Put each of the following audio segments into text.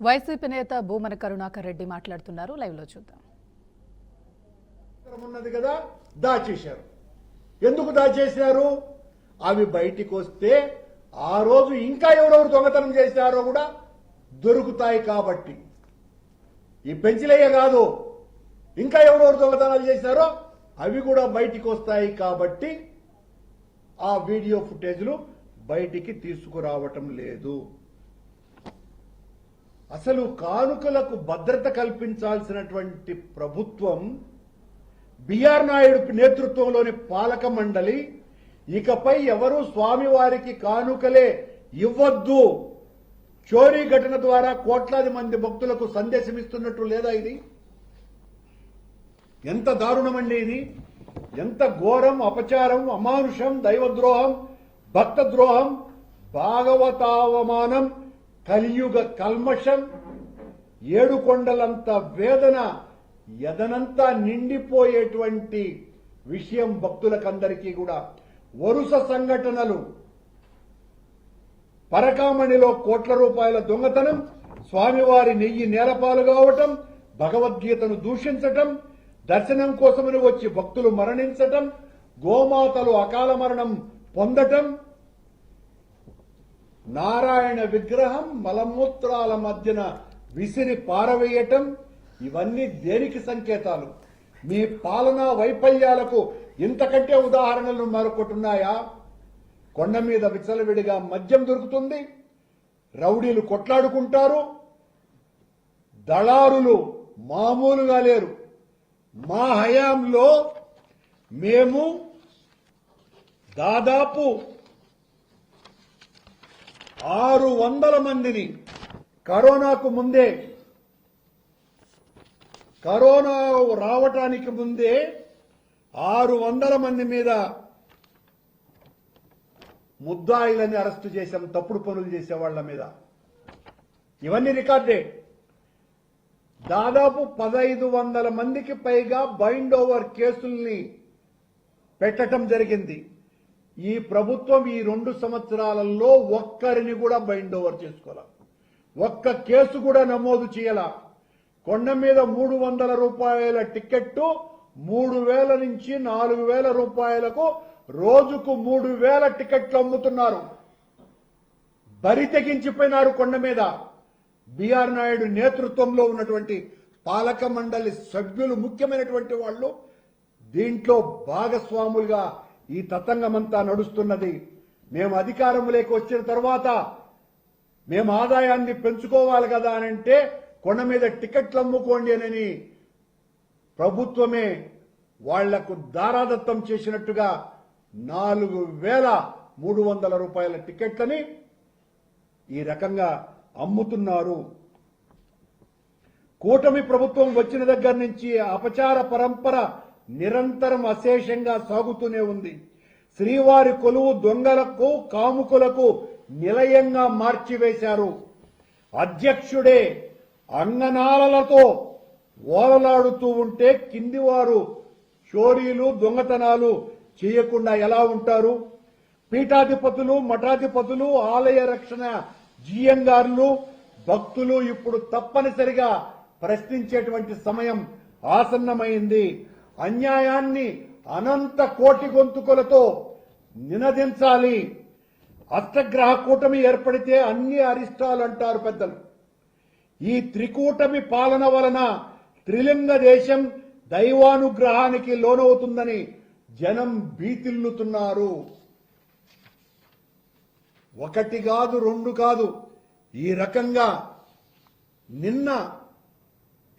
YCP నేత భూమన కరుణాకర్ రెడ్డి మాట్లాడుతున్నారు. Live లో చూద్దాం. ఉన్నది కదా, దాచేశారు. ఎందుకు దాచేశారు? అవి బయటికి వస్తే ఆ రోజు ఇంకా ఎవరెవరు దొంగతనం చేశారో కూడా దొరుకుతాయి కాబట్టి. ఈ పెంచిలయ్య కాదు, ఇంకా ఎవరెవరు దొంగతనాలు చేశారో అవి కూడా బయటికి వస్తాయి కాబట్టి ఆ వీడియో ఫుటేజ్లు బయటికి తీసుకురావటం లేదు. అసలు కానుకలకు భద్రత కల్పించాల్సినటువంటి ప్రభుత్వం, బిఆర్ నాయుడు నేతృత్వంలోని పాలక మండలి ఇకపై ఎవరు స్వామివారికి కానుకలే ఇవ్వద్దు, చోరీ ఘటన ద్వారా కోట్లాది మంది భక్తులకు సందేశం ఇస్తున్నట్టు లేదా? ఇది ఎంత దారుణమండి! ఇది ఎంత ఘోరం, అపచారం, అమానుషం, దైవద్రోహం, భక్త ద్రోహం, భాగవతావమానం, కలియుగ కల్మషం, ఏడుకొండలంత వేదన, ఎదనంతా నిండిపోయేటువంటి విషయం భక్తులకందరికీ కూడా. వరుస సంఘటనలు, పరకామణిలో కోట్ల రూపాయల దొంగతనం, స్వామివారి నెయ్యి నేలపాలు కావటం, భగవద్గీతను దూషించటం, దర్శనం కోసమని వచ్చి భక్తులు మరణించటం, గోమాతలు అకాల మరణం పొందటం, నారాయణ విగ్రహం మలమూత్రాల మధ్యన విసిరి పారవేయటం, ఇవన్నీ దేనికి సంకేతాలు? మీ పాలనా వైఫల్యాలకు ఇంతకంటే ఉదాహరణలు మరొకటున్నాయా? కొండ మీద విచ్చలవిడిగా మద్యం దొరుకుతుంది, రౌడీలు కొట్లాడుకుంటారు, దళారులు మామూలుగా లేరు. మా హయాంలో మేము దాదాపు 600 మందిని కరోనాకు ముందే, కరోనా రావటానికి ముందే 600 మంది మీద ముద్దాయిలని అరెస్టు చేశాం, తప్పుడు పనులు చేసే వాళ్ల మీద. ఇవన్నీ రికార్డే. దాదాపు 1500 మందికి పైగా బైండ్ ఓవర్ కేసుల్ని పెట్టడం జరిగింది. ఈ ప్రభుత్వం ఈ 2 సంవత్సరాలలో ఒక్కరిని కూడా బైండ్ ఓవర్ చేసుకోవాల, ఒక్క కేసు కూడా నమోదు చేయాల. కొండ మీద 300 రూపాయల టికెట్టు 3000 నుంచి 4000 రూపాయలకు రోజుకు 3000 టికెట్లు అమ్ముతున్నారు. బరి తెగించిపోయినారు కొండ మీద. బిఆర్ నాయుడు నేతృత్వంలో ఉన్నటువంటి పాలక మండలి సభ్యులు, ముఖ్యమైనటువంటి వాళ్ళు దీంట్లో భాగస్వాములుగా ఈ తతంగమంతా నడుస్తున్నది. మేము అధికారంలోకి వచ్చిన తర్వాత మేము ఆదాయాన్ని పెంచుకోవాలి కదా అని అంటే కొండ మీద టికెట్లు అమ్ముకోండి అని ప్రభుత్వమే వాళ్లకు దారాదత్తం చేసినట్టుగా 4300 రూపాయల టికెట్లని ఈ రకంగా అమ్ముతున్నారు. కూటమి ప్రభుత్వం వచ్చిన దగ్గర నుంచి అపచార పరంపర నిరంతరం అశేషంగా సాగుతూనే ఉంది. శ్రీవారి కొలువు దొంగలకు, కాముకులకు నిలయంగా మార్చివేశారు. అధ్యక్షుడే అంగనాలతో ఓలలాడుతూ ఉంటే కిందివారు చోరీలు, దొంగతనాలు చేయకుండా ఎలా ఉంటారు? పీఠాధిపతులు, మఠాధిపతులు, ఆలయ రక్షణ జీఎంగార్లు, భక్తులు ఇప్పుడు తప్పనిసరిగా ప్రశ్నించేటువంటి సమయం ఆసన్నమైంది. అన్యాయాన్ని అనంత కోటి గొంతుకలతో నినదించాలి. అష్టగ్రహ కూటమి ఏర్పడితే అన్ని అరిష్టాలు అంటారు పెద్దలు. ఈ త్రికూటమి పాలన వలన త్రిలింగ దేశం దైవానుగ్రహానికి లోనవుతుందని జనం భీతిల్లుతున్నారు. ఒకటి కాదు, 2 కాదు. ఈ రకంగా నిన్న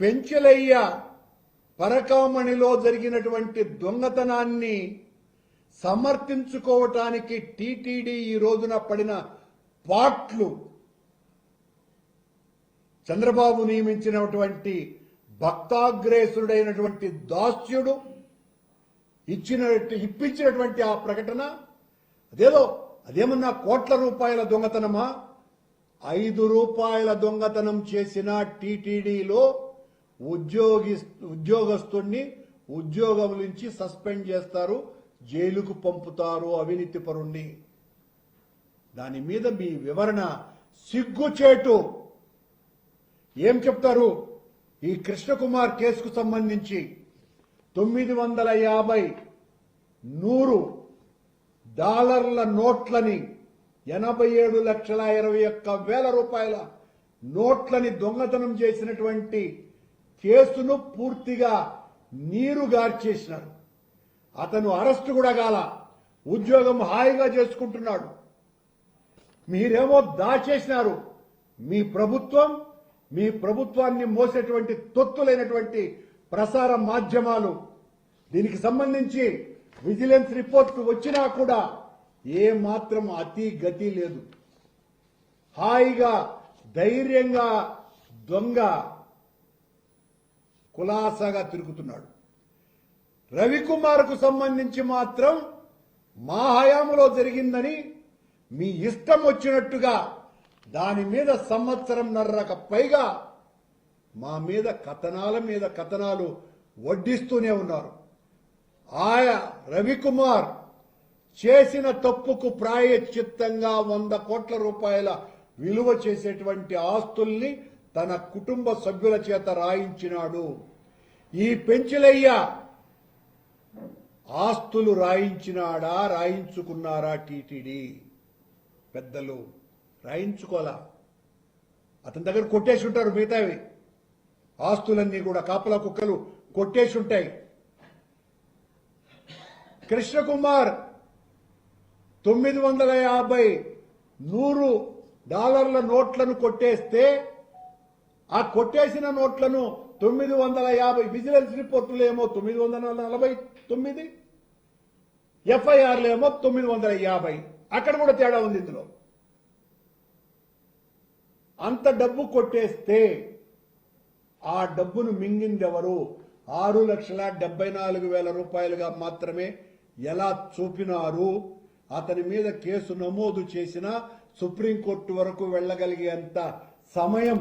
పెంచలయ్య పరకామణిలో జరిగినటువంటి దొంగతనాన్ని సమర్థించుకోవటానికి టీటీడీ ఈ రోజున పడిన పాట్లు, చంద్రబాబు నియమించినటువంటి భక్తాగ్రేసుడైనటువంటి దాస్యుడు ఇప్పించినటువంటి ఆ ప్రకటన, అదేమన్నా కోట్ల రూపాయల దొంగతనమా? 5 రూపాయల దొంగతనం చేసిన టీటీడీలో ఉద్యోగస్తుడిని ఉద్యోగం నుంచి సస్పెండ్ చేస్తారు, జైలుకు పంపుతారు అవినీతి పరుణ్ణి. దాని మీద మీ వివరణ సిగ్గుచేటు. ఏం చెప్తారు? ఈ కృష్ణకుమార్ కేసుకు సంబంధించి 950 $100 నోట్లని 87,21,000 రూపాయల నోట్లని దొంగతనం చేసినటువంటి కేసును పూర్తిగా నీరుగార్చేసినారు. అతను అరెస్టు కూడా కాల, ఉద్యోగం హాయిగా చేసుకుంటున్నాడు. మీరేమో దాచేసినారు. మీ ప్రభుత్వాన్ని మోసేటువంటి తొత్తులైనటువంటి ప్రసార మాధ్యమాలు. దీనికి సంబంధించి విజిలెన్స్ రిపోర్ట్ వచ్చినా కూడా ఏ మాత్రం అతి గతి లేదు. హాయిగా ధైర్యంగా దొంగ కులాసాగా తిరుగుతున్నాడు. రవికుమార్కు సంబంధించి మాత్రం మా హయాంలో జరిగిందని మీ ఇష్టం వచ్చినట్టుగా దాని మీద సంవత్సరంన్నరకు పైగా మా మీద కథనాలు వడ్డిస్తూనే ఉన్నారు. రవికుమార్ చేసిన తప్పుకు ప్రాయశ్చిత్తంగా 100 కోట్ల రూపాయల విలువ చేసేటువంటి ఆస్తుల్ని తన కుటుంబ సభ్యుల చేత రాయించినాడు. ఈ పెంచిలయ్య ఆస్తులు రాయించుకున్నారా? టీటీడీ పెద్దలు రాయించుకోలా. అతని దగ్గర కొట్టేసి ఉంటారు. మిగతావి ఆస్తులన్నీ కూడా కాపలా కుక్కలు కొట్టేసి ఉంటాయి. కృష్ణకుమార్ 950 $100 నోట్లను కొట్టేస్తే ఆ కొట్టేసిన నోట్లను 950 విజిలెన్స్ రిపోర్టులు ఏమో 949, ఎఫ్ఐఆర్లు ఏమో 950. అక్కడ కూడా తేడా ఉంది. ఇందులో అంత డబ్బు కొట్టేస్తే ఆ డబ్బును మింగిందెవరు? 6,74,000 రూపాయలుగా మాత్రమే ఎలా చూపినారు? అతని మీద కేసు నమోదు చేసిన సుప్రీంకోర్టు వరకు వెళ్లగలిగేంత సమయం